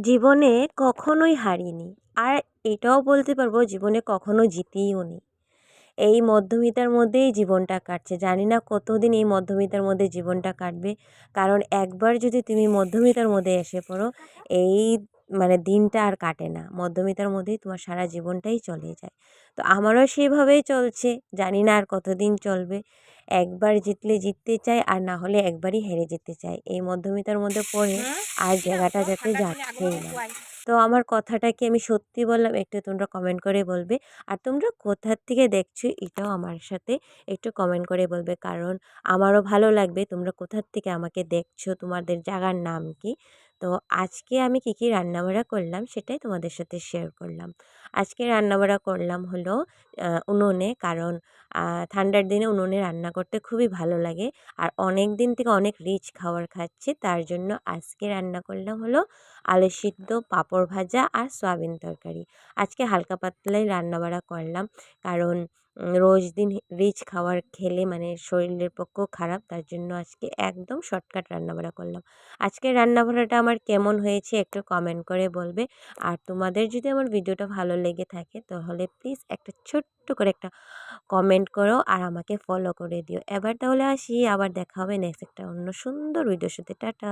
জীবনে কখনোই হারিনি। আর এটাও বলতে পারবো জীবনে কখনো জিতিও নি। এই মধ্যমিতার মধ্যেই জীবনটা কাটছে। জানি না কতদিন এই মধ্যমিতার মধ্যে জীবনটা কাটবে। কারণ একবার যদি তুমি মধ্যমিতার মধ্যে এসে পড়ো, এই দিনটা আর কাটে না। মধ্যমিতার মধ্যেই তোমার সারা জীবনটাই চলে যায়। তো আমারও সেভাবেই চলছে। জানি না আর কতদিন চলবে। একবার জিতলে জিততে চাই, আর না হলে একবারই হেরে যেতে চাই। এই মধ্যমিতার মধ্যে পড়ে আর জায়গাটা যাতে যাচ্ছেই না। তো আমার কথাটা কি আমি সত্যি বললাম? একটু তোমরা কমেন্ট করে বলবে। আর তোমরা কোথা থেকে দেখছো এটাও আমার সাথে একটু কমেন্ট করে বলবে, কারণ আমারও ভালো লাগবে তোমরা কোথা থেকে আমাকে দেখছো, তোমাদের জায়গার নাম কি। তো আজকে আমি কী কী রান্নাবাড়া করলাম সেটাই তোমাদের সাথে শেয়ার করলাম। আজকে রান্নাবাড়া করলাম হলো উনুনে, কারণ ঠান্ডার দিনে উনুনে রান্না করতে খুবই ভালো লাগে। আর অনেক দিন থেকে অনেক রিচ খাবার খাচ্ছি, তার জন্য আজকে রান্না করলাম হলো আলু সিদ্ধ, পাঁপড় ভাজা আর সয়াবিন তরকারি। আজকে হালকা পাতলাই রান্নাবাড়া করলাম, কারণ রোজ দিন রিচ খাবার খেলে শরীরের পক্ষেও খারাপ। তার জন্য আজকে একদম শর্টকাট রান্নাবাড়া করলাম। আজকের রান্নাবাড়াটা আমার কেমন হয়েছে একটু কমেন্ট করে বলবে। আর তোমাদের যদি আমার ভিডিওটা ভালো লেগে থাকে তাহলে প্লিজ একটা ছোট্ট করে একটা কমেন্ট করো আর আমাকে ফলো করে দিও। এবার তাহলে আসি, আবার দেখা হবে নেক্সট একটা অন্য সুন্দর ভিডিওর সাথে। টাটা।